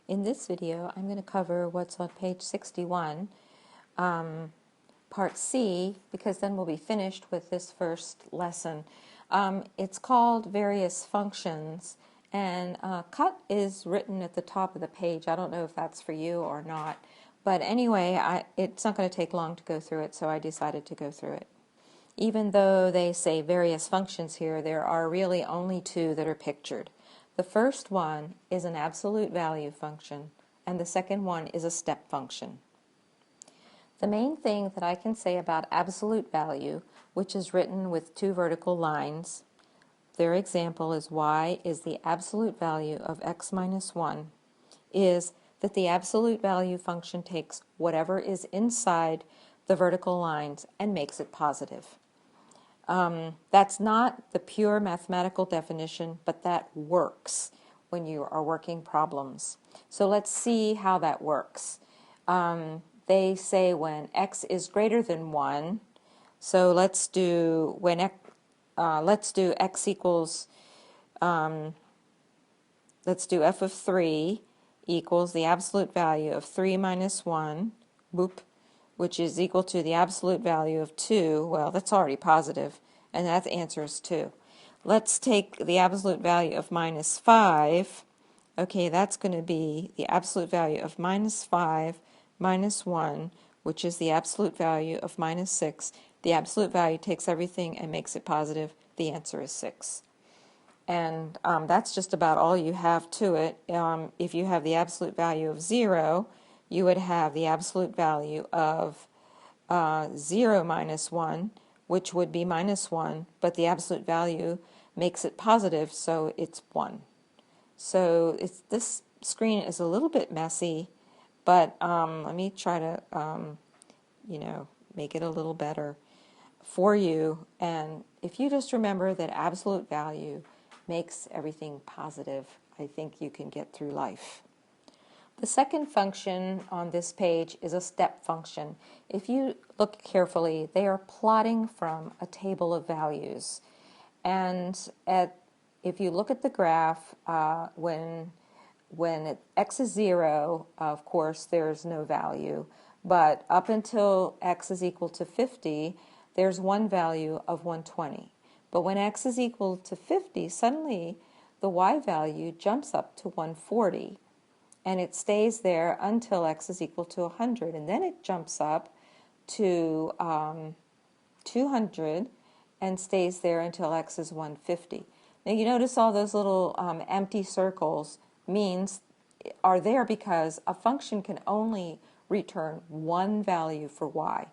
In this video, I'm going to cover what's on page 61, part C, because then we'll be finished with this first lesson. It's called Various Functions, and cut is written at the top of the page. I don't know if that's for you or not, but anyway, it's not going to take long to go through it, so I decided to go through it. Even though they say various functions here, there are really only two that are pictured. The first one is an absolute value function, and the second one is a step function. The main thing that I can say about absolute value, which is written with two vertical lines, their example is y is the absolute value of x minus 1, is that the absolute value function takes whatever is inside the vertical lines and makes it positive. That's not the pure mathematical definition, but that works when you are working problems. So let's see how that works. They say when x is greater than 1, so let's do x equals, let's do f of 3 equals the absolute value of 3 minus 1, which is equal to the absolute value of 2. Well, that's already positive, and that answer is 2. Let's take the absolute value of minus 5. Okay, that's going to be the absolute value of minus 5 minus 1, which is the absolute value of minus 6. The absolute value takes everything and makes it positive. The answer is 6. And that's just about all you have to it. If you have the absolute value of 0, you would have the absolute value of 0 minus 1, which would be minus 1, but the absolute value makes it positive, so it's 1. So this screen is a little bit messy, but let me try to make it a little better for you. And if you just remember that absolute value makes everything positive, I think you can get through life. The second function on this page is a step function. If you look carefully, they are plotting from a table of values. And if you look at the graph, when x is 0, of course, there's no value. But up until x is equal to 50, there's one value of 120. But when x is equal to 50, suddenly the y value jumps up to 140. And it stays there until x is equal to 100. And then it jumps up to 200 and stays there until x is 150. Now you notice all those little empty circles are there because a function can only return one value for y.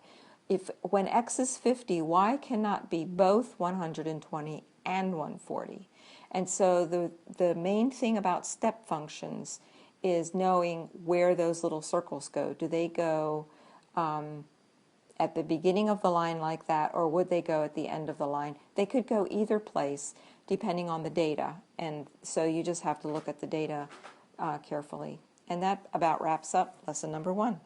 When x is 50, y cannot be both 120 and 140. And so the main thing about step functions is knowing where those little circles go. Do they go at the beginning of the line like that, or would they go at the end of the line? They could go either place depending on the data, and so you just have to look at the data carefully. And that about wraps up lesson number 1.